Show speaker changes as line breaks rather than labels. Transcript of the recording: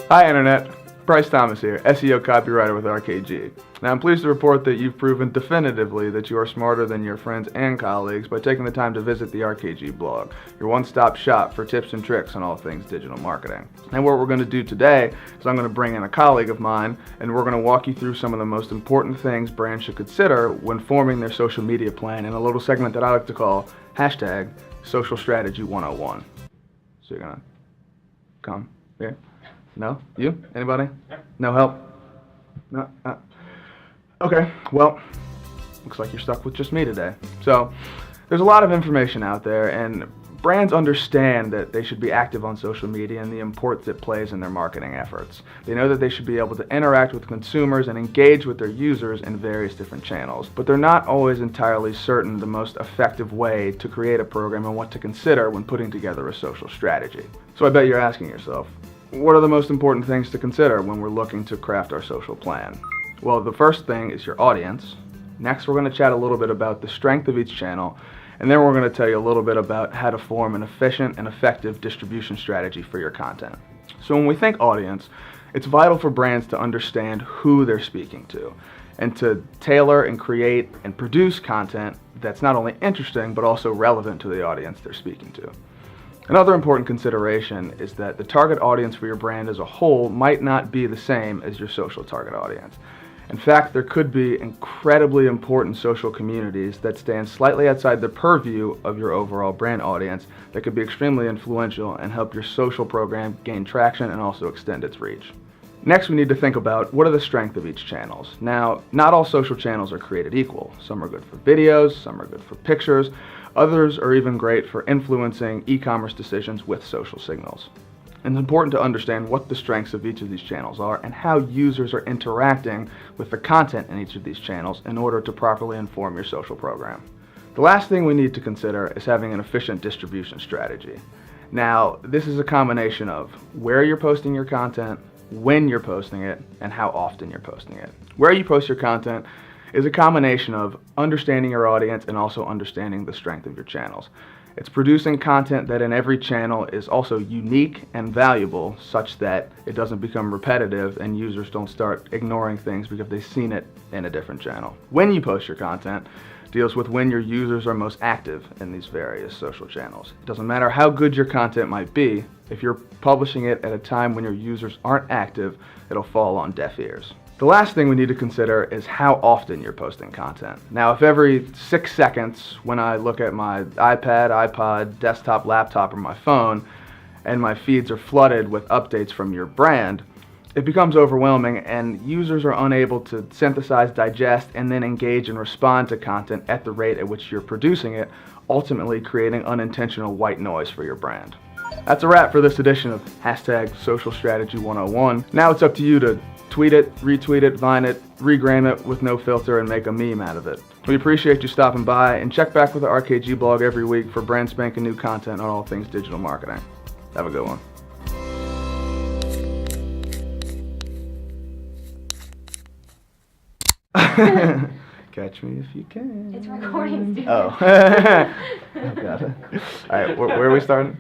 Hi Internet, Bryce Thomas here, SEO copywriter with RKG. Now I'm pleased to report that you've proven definitively that you are smarter than your friends and colleagues by taking the time to visit the RKG blog, your one-stop shop for tips and tricks on all things digital marketing. And what we're going to do today is I'm going to bring in a colleague of mine and we're going to walk you through some of the most important things brands should consider when forming their social media plan in a little segment that I like to call hashtag Social Strategy 101. So you're going to come here? No? You? Anybody? No help? No? Okay, well, looks like you're stuck with just me today. So, there's a lot of information out there, and brands understand that they should be active on social media and the importance it plays in their marketing efforts. They know that they should be able to interact with consumers and engage with their users in various different channels, but they're not always entirely certain the most effective way to create a program and what to consider when putting together a social strategy. So I bet you're asking yourself, what are the most important things to consider when we're looking to craft our social plan? Well, the first thing is your audience. Next, we're going to chat a little bit about the strength of each channel, and then we're going to tell you a little bit about how to form an efficient and effective distribution strategy for your content. So when we think audience, it's vital for brands to understand who they're speaking to, and to tailor and create and produce content that's not only interesting, but also relevant to the audience they're speaking to. Another important consideration is that the target audience for your brand as a whole might not be the same as your social target audience. In fact, there could be incredibly important social communities that stand slightly outside the purview of your overall brand audience that could be extremely influential and help your social program gain traction and also extend its reach. Next, we need to think about what are the strengths of each channels. Now, not all social channels are created equal. Some are good for videos, some are good for pictures, others are even great for influencing e-commerce decisions with social signals. And it's important to understand what the strengths of each of these channels are and how users are interacting with the content in each of these channels in order to properly inform your social program. The last thing we need to consider is having an efficient distribution strategy. Now, this is a combination of where you're posting your content, when you're posting it, and how often you're posting it. Where you post your content is a combination of understanding your audience and also understanding the strength of your channels. It's producing content that in every channel is also unique and valuable such that it doesn't become repetitive and users don't start ignoring things because they've seen it in a different channel. When you post your content deals with when your users are most active in these various social channels. It doesn't matter how good your content might be, if you're publishing it at a time when your users aren't active, it'll fall on deaf ears. The last thing we need to consider is how often you're posting content. Now, if every 6 seconds when I look at my iPad, iPod, desktop, laptop, or my phone, and my feeds are flooded with updates from your brand, it becomes overwhelming and users are unable to synthesize, digest, and then engage and respond to content at the rate at which you're producing it, ultimately creating unintentional white noise for your brand. That's a wrap for this edition of hashtag Social Strategy 101. Now it's up to you to tweet it, retweet it, Vine it, regram it with no filter, and make a meme out of it. We appreciate you stopping by, and check back with the RKG blog every week for brand spanking new content on all things digital marketing. Have a good one. Catch me if you can.
It's recording, Steve.
Oh. Oh, God. All right, where are we starting?